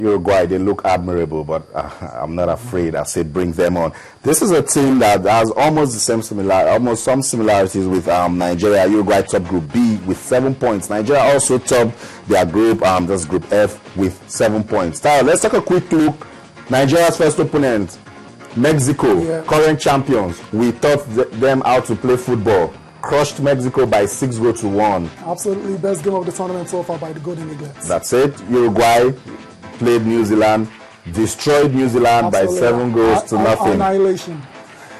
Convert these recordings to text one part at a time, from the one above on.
Uruguay, they look admirable, but I'm not afraid. I say bring them on. This is a team that has almost the same almost some similarities with Nigeria. Uruguay top Group B with 7 points. Nigeria also topped their group, that's Group F, with 7 points. Tyler, let's take a quick look. Nigeria's first opponent, Mexico, current champions. We taught them how to play football. Crushed Mexico by 6-1. Absolutely, best game of the tournament so far by the Golden Eaglets. That's it. Uruguay played New Zealand, destroyed New Zealand by 7-0. Annihilation.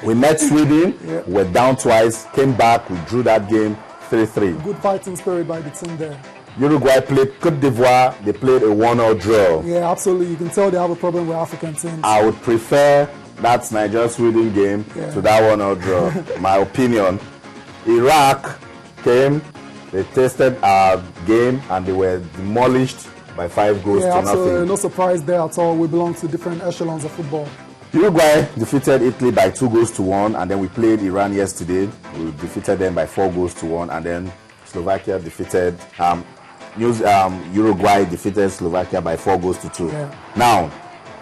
We met Sweden, we're down twice, came back, we drew that game 3-3. Good fighting spirit by the team there. Uruguay played Cote d'Ivoire, they played a 1-0 draw. Yeah, absolutely. You can tell they have a problem with African teams. I would prefer that Nigeria-Sweden game to that 1-0 draw. My opinion. Iraq came, they tested our game, and they were demolished by 5-0. No surprise there at all. We belong to different echelons of football. Uruguay defeated Italy by 2-1, and then we played Iran yesterday. We defeated them by 4-1, and then Slovakia defeated Uruguay defeated Slovakia by 4-2. Now,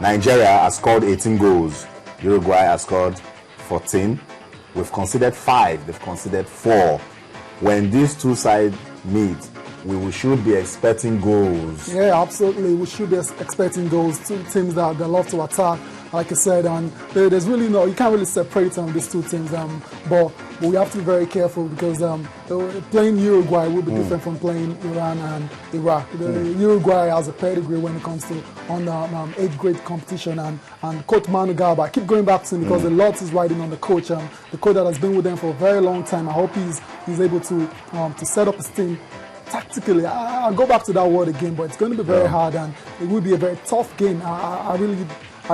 Nigeria has scored 18 goals. Uruguay has scored 14. We've conceded 5. They've conceded 4. When these two sides meet, we should be expecting goals. Yeah, absolutely. We should be expecting goals. Two teams that love to attack, like I said, and there's really you can't really separate these two teams. But we have to be very careful because playing Uruguay will be different from playing Iran and Iraq. Uruguay has a pedigree when it comes to on the 8th grade competition, and Coach Manu Garba, I keep going back to him because a lot is riding on the coach. The coach that has been with them for a very long time. I hope he's able to set up his team tactically. I'll go back to that word again, but it's going to be very hard, and it will be a very tough game. I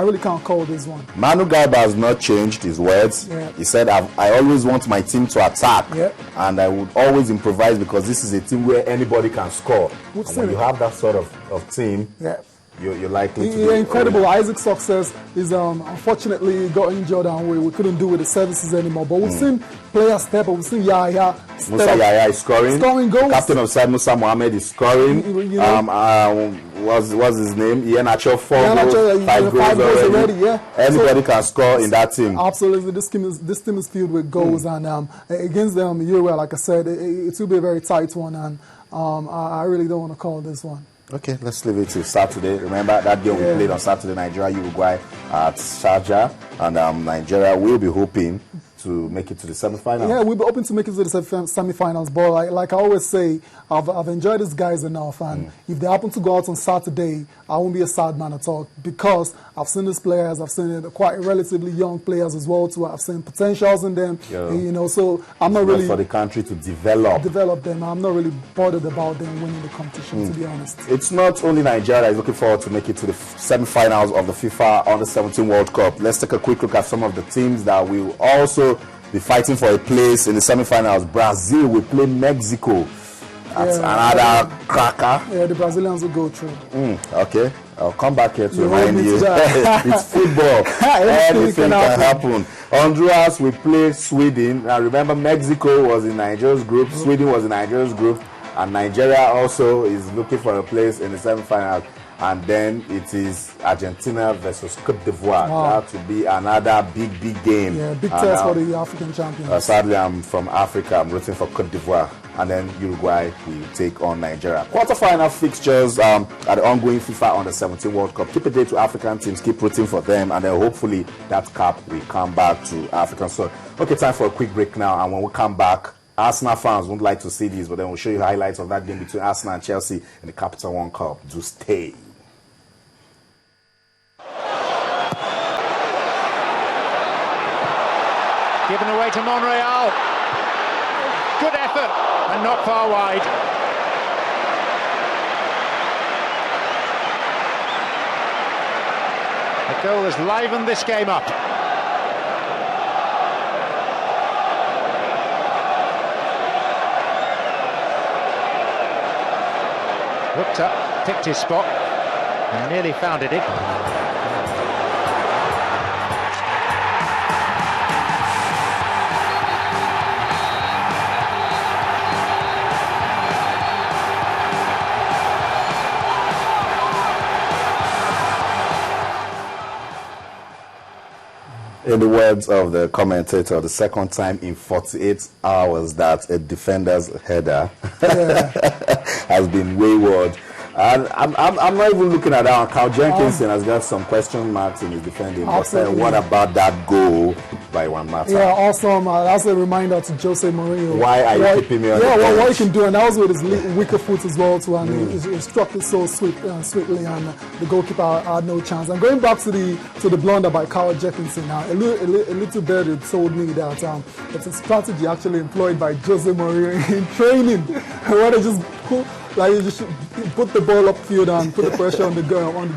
really can't call this one. Manu Garba has not changed his words. He said, I always want my team to attack, and I would always improvise because this is a team where anybody can score. And when you have that sort of team, you're likely to be incredible. Isaac's success is unfortunately got injured, and we couldn't do with the services anymore. But we've seen players step up. We've seen Yaya step Musa Yaya is scoring goals. Captain of side Musa Mohammed is scoring. What's his name? Iheanacho 5 goals already. Anybody can score in that team. Absolutely, this team is filled with goals, and against them, Uruguay, like I said, it will be a very tight one, and I really don't want to call this one. Okay, let's leave it to Saturday. Remember that game we played on Saturday, Nigeria, Uruguay at Sharjah, and Nigeria will be hoping to make it to the semifinals. Yeah, we'll be hoping to make it to the semifinals. But like I always say, I've enjoyed these guys enough, and if they happen to go out on Saturday, I won't be a sad man at all because I've seen these players. I've seen quite relatively young players as well too. I've seen potentials in them. So I'm not really for the country to develop them. I'm not really bothered about them winning the competition, to be honest. It's not only Nigeria that is looking forward to make it to the semifinals of the FIFA Under-17 World Cup. Let's take a quick look at some of the teams that will also be fighting for a place in the semifinals. Brazil will play Mexico. That's another cracker. Yeah, the Brazilians will go through. Okay, I'll come back here to remind you. It's football. Anything can happen. Honduras will play Sweden. Now remember, Mexico was in Nigeria's group, Sweden was in Nigeria's group, and Nigeria also is looking for a place in the semifinals. And then it is Argentina versus Cote d'Ivoire. That will be another big game. Yeah, big test for the African champions. Sadly, I'm from Africa. I'm rooting for Cote d'Ivoire. And then Uruguay will take on Nigeria. Quarterfinal fixtures at the ongoing FIFA Under-17 World Cup. Keep a day to African teams. Keep rooting for them. And then hopefully that cup will come back to African soil. Okay, time for a quick break now. And when we come back, Arsenal fans won't like to see this, but then we'll show you highlights of that game between Arsenal and Chelsea in the Capital One Cup. Do stay. Given away to Monreal. Good effort and not far wide. The goal has livened this game up. Looked up, picked his spot and nearly found it. In the words of the commentator, the second time in 48 hours that a defender's header has been wayward. And I'm not even looking at that. Carl Jenkinson has got some question marks in his defending. But what about that goal by Juan Mata? Yeah, awesome. That's a reminder to Jose Mourinho. Why are you keeping me on the bench? Yeah, what he can do, and that was with his weaker foot as well too, and he struck it so sweetly, and the goalkeeper had no chance. And going back to the blunder by Carl Jenkinson, now a little bit it told me that it's a strategy actually employed by Jose Mourinho in training, where they just you just put the ball upfield and put the pressure on the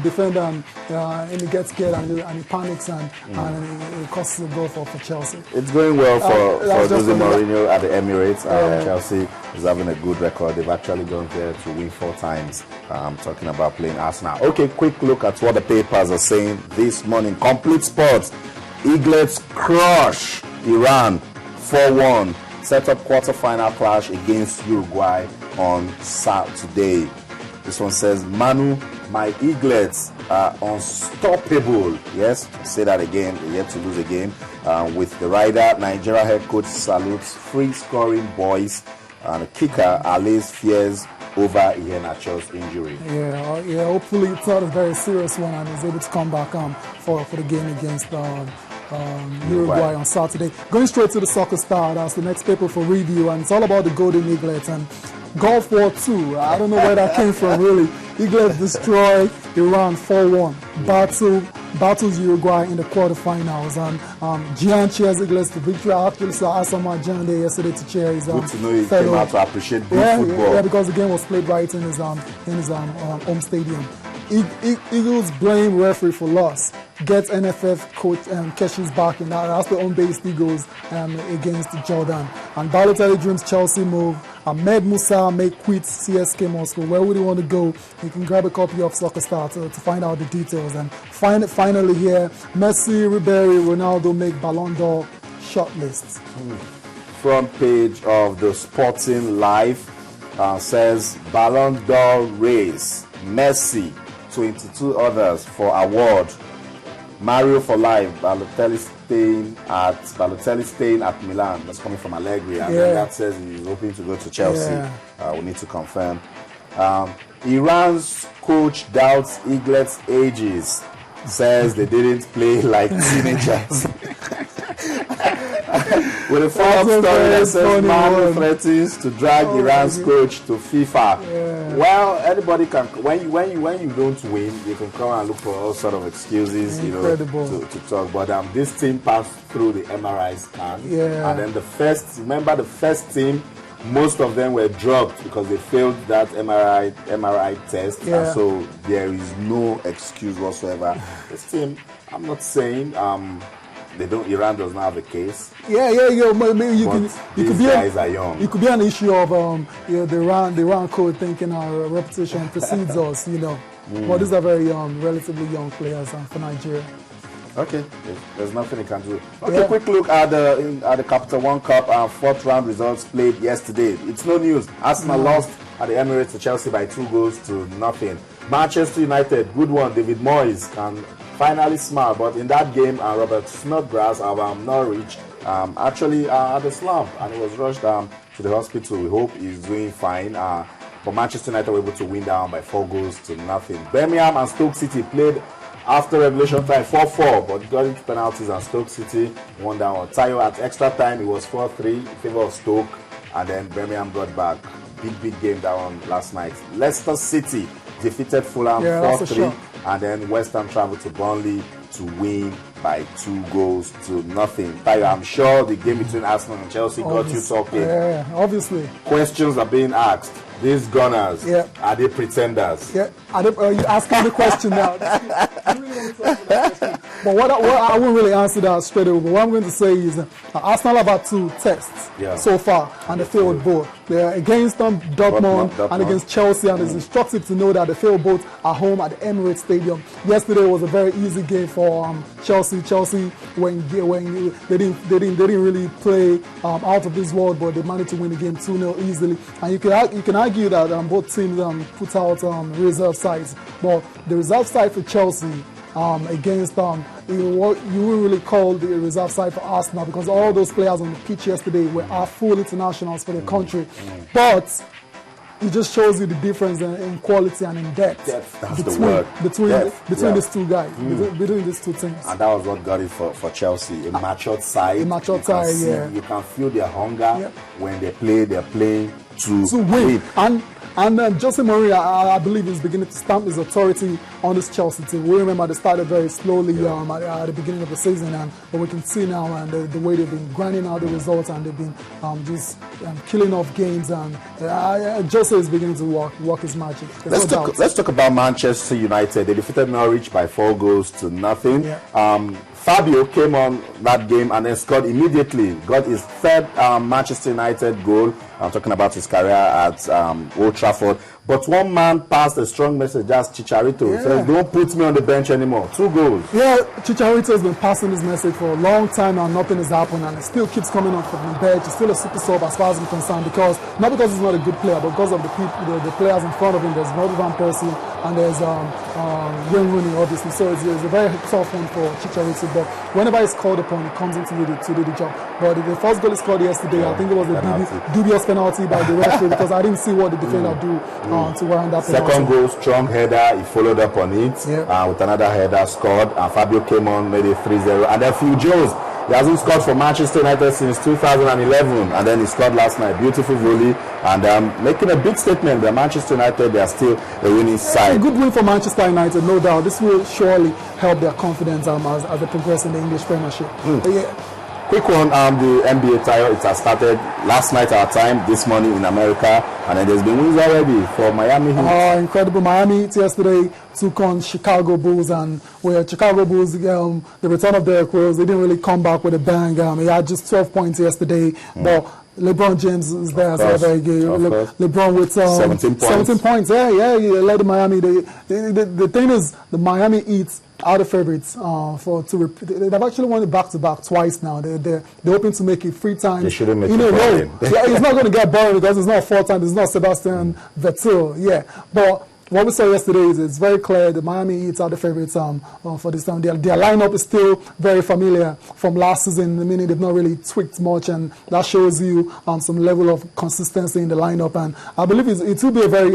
defender, and he gets scared and he panics and it costs a goal for Chelsea. It's going well for Jose Mourinho at the Emirates. Chelsea is having a good record. They've actually gone there to win 4 times. I'm talking about playing Arsenal. Okay, quick look at what the papers are saying this morning. Complete Sports. Eaglets crush Iran 4-1. Set up quarter-final clash against Uruguay on Saturday. This one says, Manu, my Eaglets are unstoppable. Yes, say that again. They're yet to lose a game. With the rider, Nigeria head coach salutes free-scoring boys. And the kicker allays fears over Iheanacho's injury. Yeah. Hopefully it's not a very serious one and he's able to come back for the game against Uruguay on Saturday. Going straight to the Soccer Star, that's the next paper for review, and it's all about the Golden Eaglets and Gulf War II. I don't know where that came from, really. Eaglets destroy Iran 4-1. Battles Uruguay in the quarterfinals, and Gian cheers Eaglets to victory. I actually saw Asama Gian there yesterday to cheer his good to know he came out to appreciate good football. Yeah, because the game was played right in his home stadium. Eagles blame referee for loss. Gets NFF coach Keshi's back in that. That's the home-based Eagles against Jordan. And Balotelli dreams Chelsea move. Ahmed Musa may quit CSK Moscow. Where would he want to go? You can grab a copy of Soccer Star to find out the details. And finally here, Messi, Ribery, Ronaldo make Ballon d'Or shortlists. Front page of the Sporting Life says Ballon d'Or race. Messi, 22 others for award. Mario for life. Balotelli staying at Milan. That's coming from Allegri, and then that says he's hoping to go to Chelsea. We need to confirm. Iran's coach doubts Eaglets' ages. Says they didn't play like teenagers. With a follow-up story that says Manu threatens to drag Iran's coach to FIFA. Well, anybody can. When you don't win, you can come and look for all sort of excuses, to talk. But this team passed through the MRI scan, and then the first team, most of them were dropped because they failed that MRI test, and so there is no excuse whatsoever. This team, I'm not saying Iran does not have a case. Maybe these guys are young. It could be an issue of the Iran code thinking our reputation precedes us, But these are very relatively young players for Nigeria. Okay, there's nothing you can do. Okay, quick look at the Capital One Cup 4th round results played yesterday. It's no news. Arsenal lost at the Emirates to Chelsea by 2-0. Manchester United, good one. David Moyes can finally smile, but in that game, Robert Snodgrass of Norwich actually had a slump and he was rushed to the hospital. We hope he's doing fine. But Manchester United were able to win down by 4-0. Birmingham and Stoke City played after regulation time 4-4, but got into penalties and Stoke City won down. Tayo at extra time, it was 4-3 in favor of Stoke, and then Birmingham brought back. Big game that one last night. Leicester City defeated Fulham 4-3, and then West Ham traveled to Burnley to win by 2-0. Tayo, I'm sure the game between Arsenal and Chelsea got you talking. Yeah, obviously. Questions are being asked. These Gunners, are they pretenders? Yeah, are you asking the question now? But what I won't really answer that straight away. But what I'm going to say is Arsenal have had 2 tests so far, and they failed both. They're against Dortmund and against Chelsea, and it's instructive to know that they failed both at home at the Emirates Stadium. Yesterday was a very easy game for Chelsea. Chelsea, when they didn't really play out of this world, but they managed to win the game 2-0 easily. And you can argue that both teams put out reserve sides, but the reserve side for Chelsea against you wouldn't really call the reserve side for Arsenal, because all those players on the pitch yesterday are full internationals for the country. But it just shows you the difference in quality and in depth between these two guys, between these two teams. And that was what got it for Chelsea. A matured side. You can feel their hunger when they play. They're playing to win. And Jose Mourinho, I believe, is beginning to stamp his authority on this Chelsea team. We remember they started very slowly at the beginning of the season, but we can see now and the way they've been grinding out the results, and they've been just killing off games. And Jose is beginning to work his magic. Let's talk about Manchester United. They defeated Norwich by 4-0. Yeah. Fabio came on that game and then scored immediately. Got his third Manchester United goal. I'm talking about his career at Old Trafford. But one man passed a strong message, that's Chicharito. Yeah. Says, don't put me on the bench anymore. 2 goals. Yeah, Chicharito has been passing this message for a long time now. Nothing has happened, and it still keeps coming on from the bench. He's still a super sub as far as I'm concerned, not because he's not a good player, but because of the players in front of him. There's Robert Van Persie and there's Wayne Rooney, obviously. So it's a very tough one for Chicharito. But whenever he's called upon, he comes in to do the job. But the first goal he scored yesterday, I think it was a dubious penalty by the referee, because I didn't see what the defender do to warrant that penalty. Second goal, strong header. He followed up on it with another header, scored. And Fabio came on, made it 3-0. And then Phil Jones, he hasn't scored for Manchester United since 2011, and then he scored last night. Beautiful volley, and making a big statement that Manchester United, they are still a winning side. A good win for Manchester United, no doubt. This will surely help their confidence as they progress in the English Premiership. Quick one, the NBA title, it has started last night our time, this morning in America, and then there's been wins already for Miami Heat. Incredible. Miami Heat yesterday took on Chicago Bulls, and where Chicago Bulls, the return of Derrick Rose, they didn't really come back with a bang. He had just 12 points yesterday, but LeBron James is there, so very good. LeBron with 17 points. Yeah, he led Miami. The thing is, the Miami Heat are the favorites they've actually won it back-to-back twice now. They're hoping to make it 3 times. They shouldn't make it boring. It's not going to get boring because it's not 4 times. It's not Sebastian Vettel. Yeah, but what we saw yesterday is it's very clear the Miami Heat are the favorites for this time. Their lineup is still very familiar from last season, meaning they've not really tweaked much, and that shows you some level of consistency in the lineup. And I believe it will be a very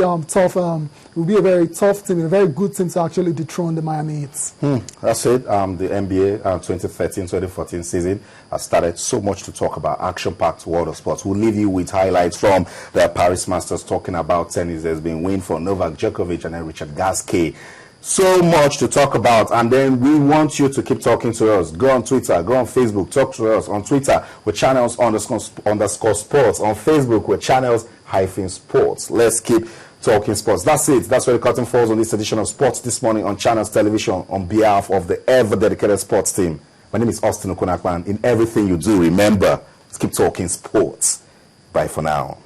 tough team, a very good team to actually dethrone the Miami Heat. That's it. The NBA 2013-2014 season has started. So much to talk about. Action-packed world of sports. We'll leave you with highlights from the Paris Masters talking about tennis. There's been win for Novak Djokovic and then Richard Gasquet. So much to talk about, and then we want you to keep talking to us. Go on Twitter, go on Facebook, talk to us on Twitter with channels_sports, on Facebook with channels-sports. Let's keep talking sports. That's it. That's where the curtain falls on this edition of Sports This Morning on Channels Television on behalf of the ever-dedicated sports team. My name is Austin Okunakwan. In everything you do, remember, let's keep talking sports. Bye for now.